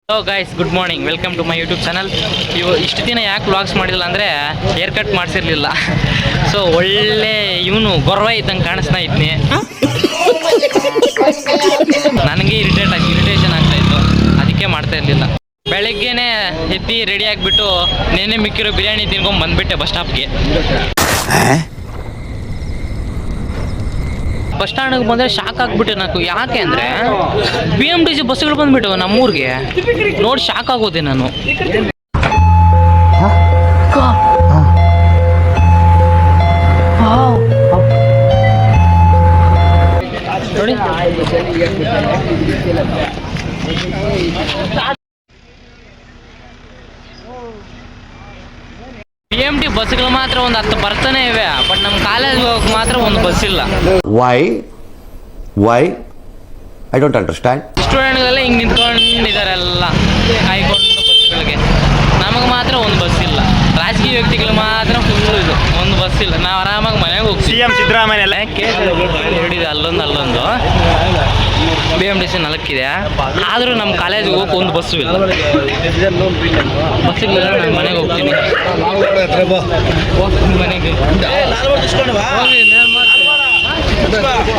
Hello guys, good morning. Welcome to my YouTube channel. ಇಷ್ಟು ದಿನ ಯಾಕೆ ವ್ಲಾಗ್ಸ್ ಮಾಡಿಲ್ಲ ಅಂದರೆ ಹೇರ್ ಕಟ್ ಮಾಡಿಸಿರ್ಲಿಲ್ಲ. ಸೊ ಒಳ್ಳೆ ಇವನು ಗೊರ್ವ ಇದ್ದಂಗೆ ಕಾಣಿಸ್ತಾ ಇದ್ನಿ. ನನಗೆ ಇರಿಟೇಷನ್ ಆಗ್ತಾಯಿತ್ತು, ಅದಕ್ಕೆ ಮಾಡ್ತಾ ಇರಲಿಲ್ಲ. ಬೆಳಗ್ಗೆನೇ ಎದ್ದು ರೆಡಿ ಆಗಿಬಿಟ್ಟು ನೆನ್ನೆ ಮಿಕ್ಕಿರೋ ಬಿರಿಯಾನಿ ತಿನ್ಕೊಂಡು ಬಂದುಬಿಟ್ಟೆ ಬಸ್ ಸ್ಟಾಪ್ಗೆ. ಬಸ್ ಸ್ಟ್ಯಾಂಡಿಗೆ ಬಂದರೆ ಶಾಕ್ ಆಗಿಬಿಟ್ಟೆ ನಾನು. ಯಾಕೆ ಅಂದರೆ BMTC ಬಸ್ಸುಗಳು ಬಂದುಬಿಟ್ಟು ನಮ್ಮೂರಿಗೆ ನೋಡಿ ಶಾಕ್ ಆಗೋದೆ ನಾನು. ನೋಡಿ BMT ಬಸ್ಗಳು ಮಾತ್ರ ಒಂದು 10 ಬರ್ತಾನೆ ಇವೆ, ಬಟ್ ನಮ್ಮ ಕಾಲೇಜ್ಗೆ ಹೋಗಕ್ಕೆ ಮಾತ್ರ ಒಂದು ಬಸ್ ಇಲ್ಲ. Why I don't understand. ಸ್ಟೂಡೆಂಟ್ಗಳೆಲ್ಲ ಹಿಂಗೆ ನಿಂತ್ಕೊಂಡಿದ್ದಾರೆಲ್ಲ ಕಾಯ್ಕೊಂಡು ಬಸ್ಗಳಿಗೆ. ನಮಗೆ ಮಾತ್ರ ಒಂದು ಬಸ್ ಇಲ್ಲ. ರಾಜಕೀಯ ವ್ಯಕ್ತಿಗಳು ಮಾತ್ರ ಫುಲ್ ಇದು, ಒಂದು ಬಸ್ ಇಲ್ಲ. ನಾವು ಆರಾಮಾಗಿ ಮನೆಗೆ ಹೋಗ್ತೀವಿ. CM ಸಿದ್ದರಾಮಯ್ಯ ಎಲ್ಲ ಹೇಳಿದೆ ಅಲ್ಲೊಂದು BMTC 4 ಇದೆ, ಆದರೂ ನಮ್ಮ ಕಾಲೇಜಿಗೆ ಹೋಗಕ್ಕೆ ಒಂದು ಬಸ್ಸು ಇಲ್ಲ. ಬಸ್ಸಿಲ್ಲ, ನಾನು ಮನೆಗೆ ಹೋಗ್ತೀನಿ. ಮನೆಗೆ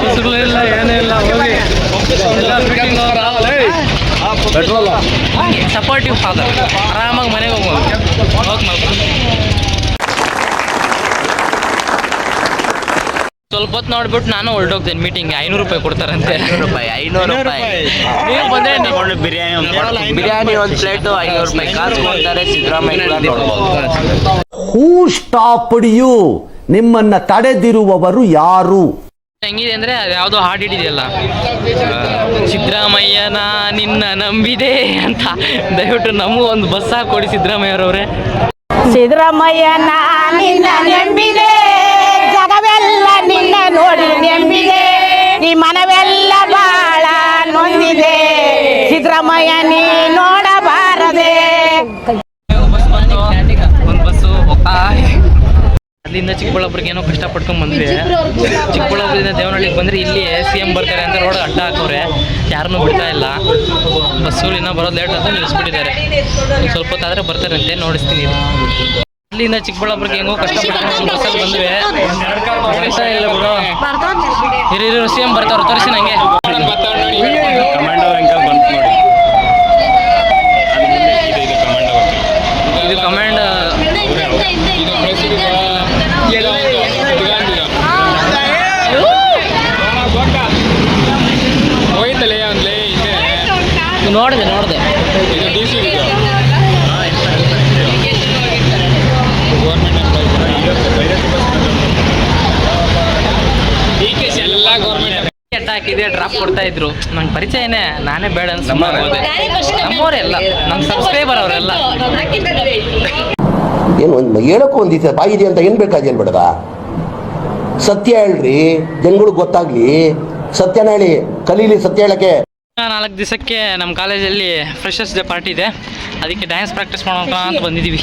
ಬಸ್ಸುಗಳಿಲ್ಲ, ಏನೂ ಇಲ್ಲ. ಹೋಗಿ ಸಪೋರ್ಟಿವ್ ಫಾದರ್, ಆರಾಮಾಗಿ ಮನೆಗೆ ಹೋಗ್ಬೋದು. ಸ್ವಲ್ಪ ಹೊತ್ತು ನೋಡ್ಬಿಟ್ಟು ನಾನು ಹೊರಟೋಗ್ತೇನೆ ಮೀಟಿಂಗ್. 500 ರೂಪಾಯಿ ಕೊಡ್ತಾರಂತೆ. 500 ರೂಪಾಯಿ ನೀವು ಬಂದರೆ ಬಿರಿಯಾನಿ ಒಂದು ಪ್ಲೇಟು 500 ರೂಪಾಯಿ ಕಾಸು ಕೊಡ್ತಾರೆ. ಸಿದ್ದರಾಮಯ್ಯ ಹೂ ಸ್ಟಾಪ್ಡ್ ಯು? ನಿಮ್ಮನ್ನ ತಡೆದಿರುವವರು ಯಾರು? ಹೆಂಗಿದೆ ಅಂದರೆ ಅದು ಯಾವುದೋ ಹಾಡು ಹಿಡಿದೆಯಲ್ಲ, ಸಿದ್ದರಾಮಯ್ಯನ ನಿನ್ನ ನಂಬಿದೆ ಅಂತ. ದಯವಿಟ್ಟು ನಮಗೂ ಒಂದು ಬಸ್ ಹಾಕೊಡಿ ಸಿದ್ದರಾಮಯ್ಯರವ್ರೆ. ಸಿದ್ದರಾಮಯ್ಯನ ನಿನ್ನ ನಂಬಿದೆ, ಜಗವೆಲ್ಲ ನಿನ್ನ ನೋಡಿ ನಂಬಿದೆ, ಈ ಮನವೆಲ್ಲ ಬಾಳ ನೊಂದಿದೆ, ಸಿದ್ದರಾಮಯ್ಯ ನೀ ನೋಡಬಾರದೆ. ಒಂದು ಬಸ್ಸು ಹೋಗ್ತಾ ಅಲ್ಲಿಂದ ಚಿಕ್ಕಬಳ್ಳಾಪುರಕ್ಕೆ ಏನೋ ಕಷ್ಟಪಡ್ಕೊಂಡು ಬಂದ್ವಿ. ಚಿಕ್ಕಬಳ್ಳಾಪುರದಿಂದ ದೇವನಹಳ್ಳಿಗೆ ಬಂದರೆ ಇಲ್ಲಿ CM ಬರ್ತಾರೆ ಅಂತ ರೋಡ್ ಅಡ್ಡ ಹಾಕೋರೆ, ಯಾರನ್ನೂ ಬಿಡ್ತಾ ಇಲ್ಲ. ಬಸ್ಸುಗಳು ಇನ್ನೂ ಬರೋದು ಲೇಟ್ ಅಂತ ನಿಲ್ಲಿಸ್ಬಿಟ್ಟಿದ್ದಾರೆ. ಸ್ವಲ್ಪ ಹೊತ್ತಾದರೆ ಬರ್ತಾರಂತೆ, ನೋಡಿಸ್ತೀನಿ. ಅಲ್ಲಿಂದ ಚಿಕ್ಕಬಳ್ಳಾಪುರಕ್ಕೆ ಹೆಂಗೋ ಕಷ್ಟಪಡ್ಕೊಂಡು ಬಸ್ಸಲ್ಲಿ ಬಂದ್ವಿ. ಇಲ್ಲ ಬಿಡು, ಹಿರಿಯರು CM ಬರ್ತಾವ್ರು, ತೋರಿಸಿ ನನಗೆ. ಇದು ಕಮಾಂಡ್. ನೋಡಿದೆ ಹಾಕಿದೆ, ಡ್ರಾಪ್ ಕೊಡ್ತಾ ಇದ್ರು. ನಂಗೆ ಪರಿಚಯನೇ, ನಾನೇ ಬೇಡ ಅಂತ ಸುಮ್ಮನೆ ಹೋದೆ. ನಮ್ಮವರೆಲ್ಲ ನಮ್ಮ ಸಬ್ಸ್ಕ್ರೈಬರ್ ಅವರೆಲ್ಲ. ಏನು ಒಂದು ಹೇಳಕ್ಕೂ ಒಂದಿದೆ ಬಾಯಿ ಇದೆ ಅಂತ ಏನು ಬೇಕಾದೇನು ಬೇಡದ? ಸತ್ಯ ಹೇಳ್ರಿ, ಜನಗಳಿಗೆ ಗೊತ್ತಾಗ್ಲಿ. ಸತ್ಯನ ಹೇಳಿ, ಕಲೀಲಿ ಸತ್ಯ ಹೇಳಕ್ಕೆ. 4 ದಿವಸಕ್ಕೆ ನಮ್ಮ ಕಾಲೇಜಲ್ಲಿ ಫ್ರೆಶರ್ಸ್ ಡೇ ಪಾರ್ಟಿ ಇದೆ, ಅದಕ್ಕೆ ಡ್ಯಾನ್ಸ್ ಪ್ರಾಕ್ಟೀಸ್ ಮಾಡೋಣ ಅಂತ ಬಂದಿದ್ದೀವಿ.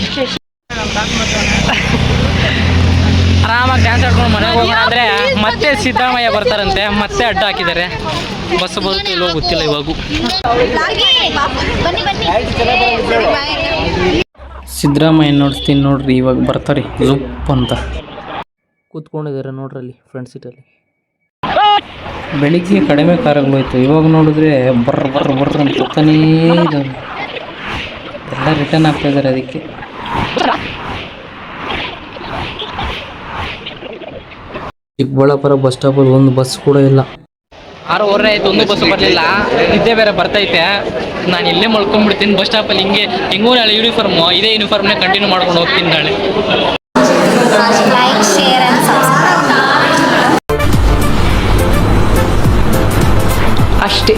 ಆರಾಮಾಗಿ ಡ್ಯಾನ್ಸ್ ಆಡ್ಕೊಂಡು ಮನೆಗೆ ಹೋಗೋಣ ಅಂದರೆ ಮತ್ತೆ ಸಿದ್ದರಾಮಯ್ಯ ಬರ್ತಾರಂತೆ, ಮತ್ತೆ ಅಡ್ಡ ಹಾಕಿದ್ದಾರೆ. ಬಸ್ ಬರುತ್ತೆ ಇಲ್ಲೋ ಗೊತ್ತಿಲ್ಲ ಇವಾಗೂ. ಸಿದ್ದರಾಮಯ್ಯ ನೋಡ್ತೀನಿ ನೋಡ್ರಿ, ಇವಾಗ ಬರ್ತಾರೆ ಜುಪ್ ಅಂತ ಕೂತ್ಕೊಂಡಿದ್ದಾರೆ ನೋಡ್ರಿ ಅಲ್ಲಿ ಫ್ರಂಟ್ ಸೀಟಲ್ಲಿ. ಬೆಳಿಗ್ಗೆ ಕಡಿಮೆ ಕಾರುಗಳೋಯ್ತು, ಇವಾಗ ನೋಡಿದ್ರೆ ಬರ್ರ ಅಂತ ಹೋಗ್ತಾನೇ ಇದ್ದಾವೆ. ಎಲ್ಲ ರಿಟರ್ನ್ ಆಗ್ತಾ ಇದ್ದಾರೆ. ಅದಕ್ಕೆ ಚಿಕ್ಕಬಳ್ಳಾಪುರ ಬಸ್ ಸ್ಟಾಪಲ್ಲಿ ಒಂದು ಬಸ್ ಕೂಡ ಇಲ್ಲ. 6:30 ಆಯ್ತು, ಒಂದು ಬಸ್ ಬರಲಿಲ್ಲ. ನಿದ್ದೆ ಬೇರೆ ಬರ್ತೈತೆ. ನಾನು ಇಲ್ಲೇ ಮಲ್ಕೊಂಡ್ಬಿಡ್ತೀನಿ ಬಸ್ ಸ್ಟಾಪಲ್ಲಿ. ಹೆಂಗೂ ನಾಳೆ ಯೂನಿಫಾರ್ಮು, ಇದೇ ಯೂನಿಫಾರ್ಮ್ನೇ ಕಂಟಿನ್ಯೂ ಮಾಡ್ಕೊಂಡು ಹೋಗ್ತೀನಿ ನಾಳೆ. ಅಷ್ಟೇ.